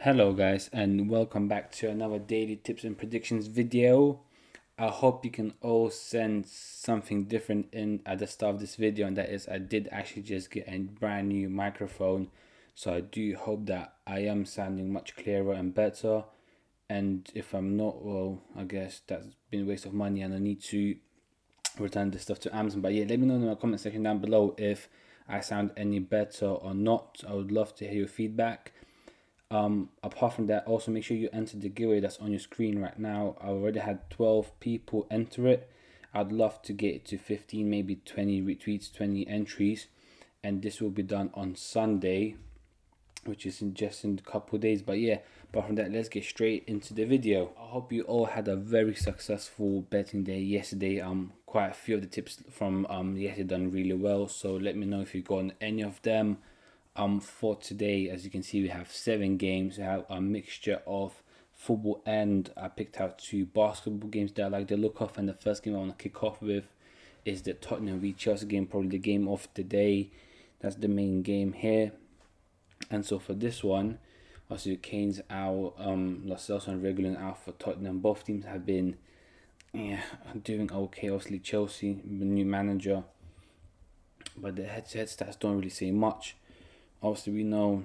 Hello guys, and welcome back to another daily tips and predictions video. I hope you can all sense something different in at the start of this video, and that is I did actually just get a brand new microphone, so I do hope that I am sounding much clearer and better. And if I'm not, well, I guess that's been a waste of money and I need to return this stuff to Amazon. But yeah, let me know in the comment section down below if I sound any better or not. I would love to hear your feedback. Apart from that, also make sure you enter the giveaway that's on your screen right now. I already had 12 people enter it. I'd love to get it to 15, maybe 20 retweets, 20 entries, and this will be done on Sunday, which is just in a couple of days. But yeah, apart from that, let's get straight into the video. I hope you all had a very successful betting day yesterday. Quite a few of the tips from yesterday done really well, so let me know if you got on any of them. For today, as you can see, we have 7 games. We have a mixture of football, and I picked out 2 basketball games that I like the look of. And the first game I want to kick off with is the Tottenham v Chelsea game, probably the game of the day. That's the main game here. And so for this one, obviously Kane's out, Lo Celso and Regulin out for Tottenham. Both teams have been doing okay. Obviously Chelsea, the new manager, but the head-to-head stats don't really say much. Obviously, we know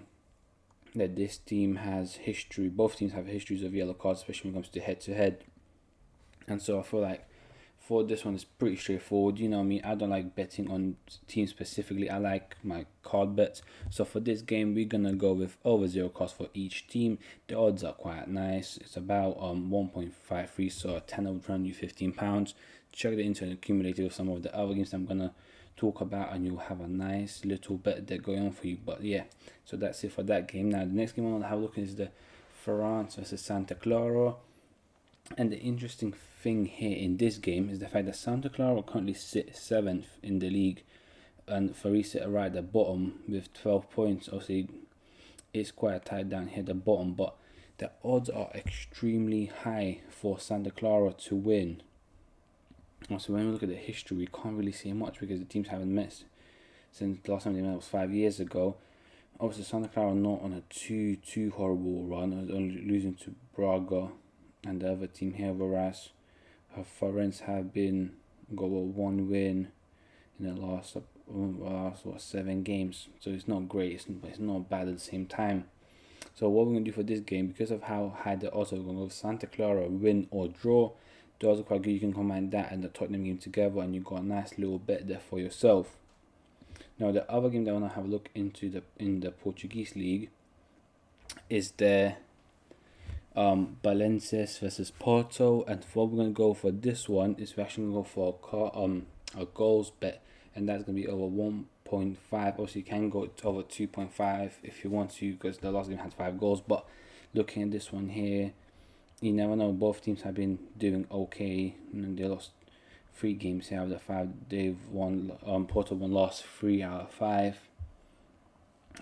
that this team has history. Both teams have histories of yellow cards, especially when it comes to head-to-head. And so I feel like for this one, it's pretty straightforward. You know what I mean? I don't like betting on teams specifically. I like my card bets. So for this game, we're going to go with over 0 cards for each team. The odds are quite nice. It's about 1.53, so a 10 would run you £15. Check the into an accumulator with some of the other games I'm going to talk about, and you'll have a nice little bet there going on for you. But yeah, so that's it for that game. Now the next game I want to have a look at is the France versus Santa Clara. And the interesting thing here in this game is the fact that Santa Clara currently sit 7th in the league, and Faris sit right at the bottom with 12 points. Obviously it's quite tight down here at the bottom, but the odds are extremely high for Santa Clara to win. Also, when we look at the history, we can't really see much because the teams haven't met since the last time they met was 5 years ago. Obviously, Santa Clara are not on a too horrible run, only losing to Braga and the other team here, whereas Florence have got one win in the last 7 games. So it's not great, but it's not bad at the same time. So what we're going to do for this game, because of how high the odds are, we're going to go Santa Clara win or draw. The odds are quite good. You can combine that and the Tottenham game together, and you got a nice little bet there for yourself. Now the other game that I want to have a look into in the Portuguese league is the Belenenses versus Porto, and what we're going to go for this one is we're actually going to go for a goals bet, and that's going to be over 1.5. Obviously you can go over 2.5 if you want to, because the last game had 5 goals. But looking at this one here, you never know. Both teams have been doing okay, and they lost 3 games here out of the 5 they've won. Porto won lost 3 out of 5.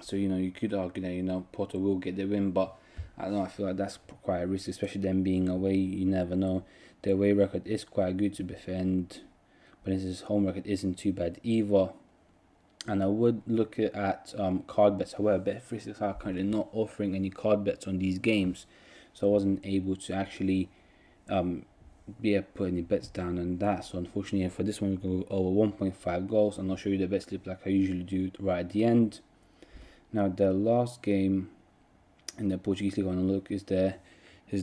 So you could argue that Porto will get the win, but I don't know. I feel like that's quite a risk, especially them being away. You never know. Their away record is quite good to be fair, but his home record isn't too bad either. And I would look at card bets. However, Bet365 are currently not offering any card bets on these games, so I wasn't able to actually put any bets down on that. So unfortunately for this one, we go over 1.5 goals, and I'll show you the bet slip like I usually do right at the end. Now the last game in the Portuguese league I want to look is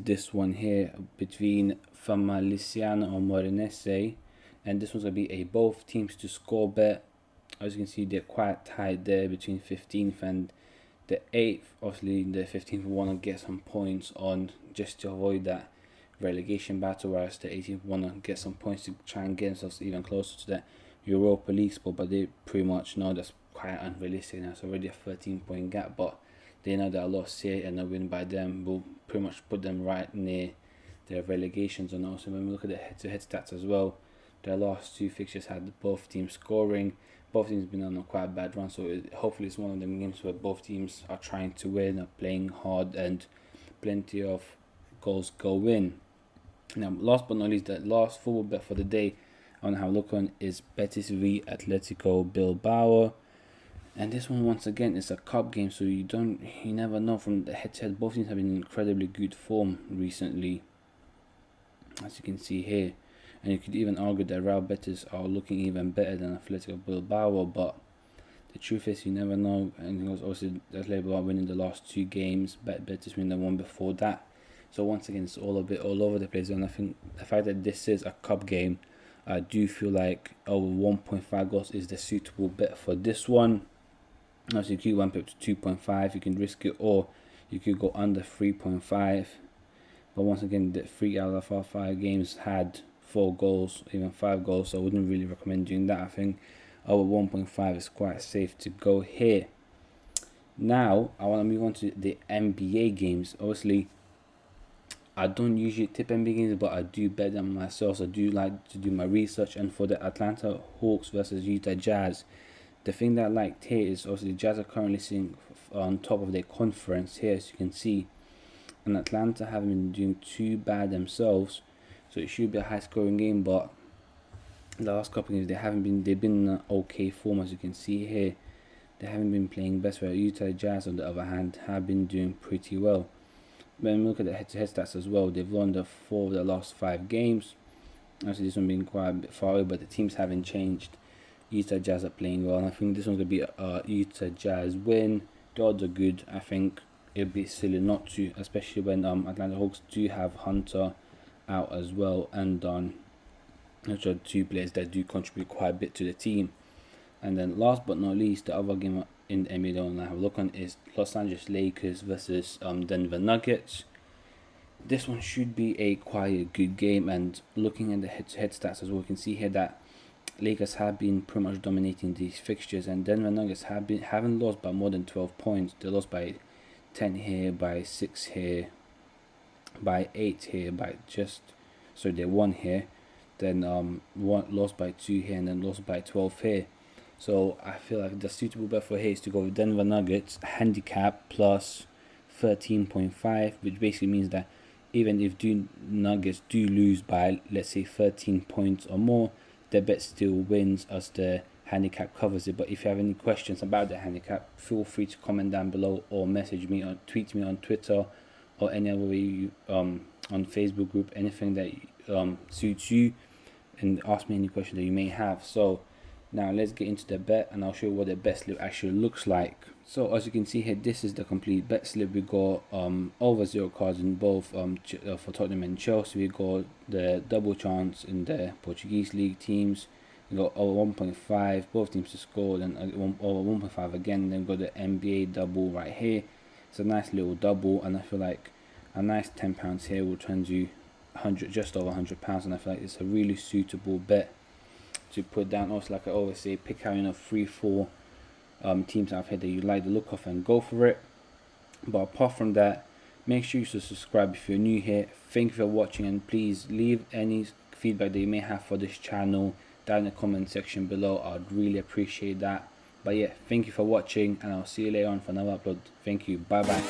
this one here between Famalicão or Moreirense, and this one's going to be a both teams to score bet. As you can see, they're quite tight there between 15th and the 8th. Obviously the 15th will want to get some points on just to avoid that relegation battle, whereas the 18th want to get some points to try and get themselves even closer to that Europa League spot. But they pretty much know that's quite unrealistic now. It's already a 13-point gap, but they know that a loss here and a win by them will pretty much put them right near their relegation zone. Also, when we look at the head-to-head stats as well, their last 2 fixtures had both teams scoring. Both teams have been on a quite bad run, so hopefully it's one of them games where both teams are trying to win, are playing hard, and plenty of goals go in. Now, last but not least, the last football bet for the day I want to have a look on is Betis v Atletico Bilbao. And this one, once again, is a cup game, so you never know. From the head-to-head, both teams have been in incredibly good form recently, as you can see here. And you could even argue that Real Betis are looking even better than Atletico Bilbao, but the truth is, you never know. And it was also Atletico Bilbao winning the last 2 games, Betis winning the one before that. So once again, it's all a bit all over the place. And I think the fact that this is a cup game, I do feel like over 1.5 goals is the suitable bet for this one. Also, you could ramp up to 2.5. You can risk it, or you could go under 3.5. But once again, the 3 out of our 5 games had 4 goals, even 5 goals. So I wouldn't really recommend doing that. I think over 1.5 is quite safe to go here. Now I want to move on to the NBA games. Obviously, I don't usually tip NBA games, but I do bet them myself. So I do like to do my research. And for the Atlanta Hawks versus Utah Jazz, the thing that I liked here is obviously the Jazz are currently sitting on top of their conference here, as you can see. And Atlanta haven't been doing too bad themselves, so it should be a high-scoring game. But the last couple of games, they've been in an okay form, as you can see here. They haven't been playing best. Where Utah Jazz, on the other hand, have been doing pretty well. When we look at the head-to-head stats as well, they've won 4 of the last 5 games. Actually, this one being quite a bit far away, but the teams haven't changed. Utah Jazz are playing well, and I think this one's going to be a Utah Jazz win. The odds are good. I think it'd be silly not to, especially when Atlanta Hawks do have Hunter out as well, and which are 2 players that do contribute quite a bit to the team. And then last but not least, the other game in the NBA that I want to have a look on is Los Angeles Lakers versus Denver Nuggets. This one should be quite a good game, and looking at the head-to-head stats as well, we can see here that Lakers have been pretty much dominating these fixtures, and Denver Nuggets haven't lost by more than 12 points. They lost by 10 here, by 6 here, by 8 here, they won here, then lost by 2 here, and then lost by 12 here. So I feel like the suitable bet for here is to go with Denver Nuggets handicap plus 13.5, which basically means that even if Nuggets do lose by, let's say, 13 points or more, the bet still wins as the handicap covers it. But if you have any questions about the handicap, feel free to comment down below, or message me or tweet me on Twitter, or any other way on Facebook group, anything that suits you, and ask me any question that you may have. So now let's get into the bet, and I'll show you what the bet slip actually looks like. So as you can see here, this is the complete bet slip. We got over 0 cards in both for Tottenham and Chelsea. We got the double chance in the Portuguese league teams. We got over 1.5, both teams to score, then over 1.5 again. Then we got the NBA double right here. It's a nice little double, and I feel like a nice £10 here will turn you just over £100, and I feel like it's a really suitable bet to put down. Also, like I always say, pick out 3-4 teams out here that you like the look of and go for it. But apart from that, make sure you subscribe if you're new here. Thank you for watching, and please leave any feedback that you may have for this channel down in the comment section below. I'd really appreciate that. But yeah, thank you for watching, and I'll see you later on for another upload. Thank you. Bye bye.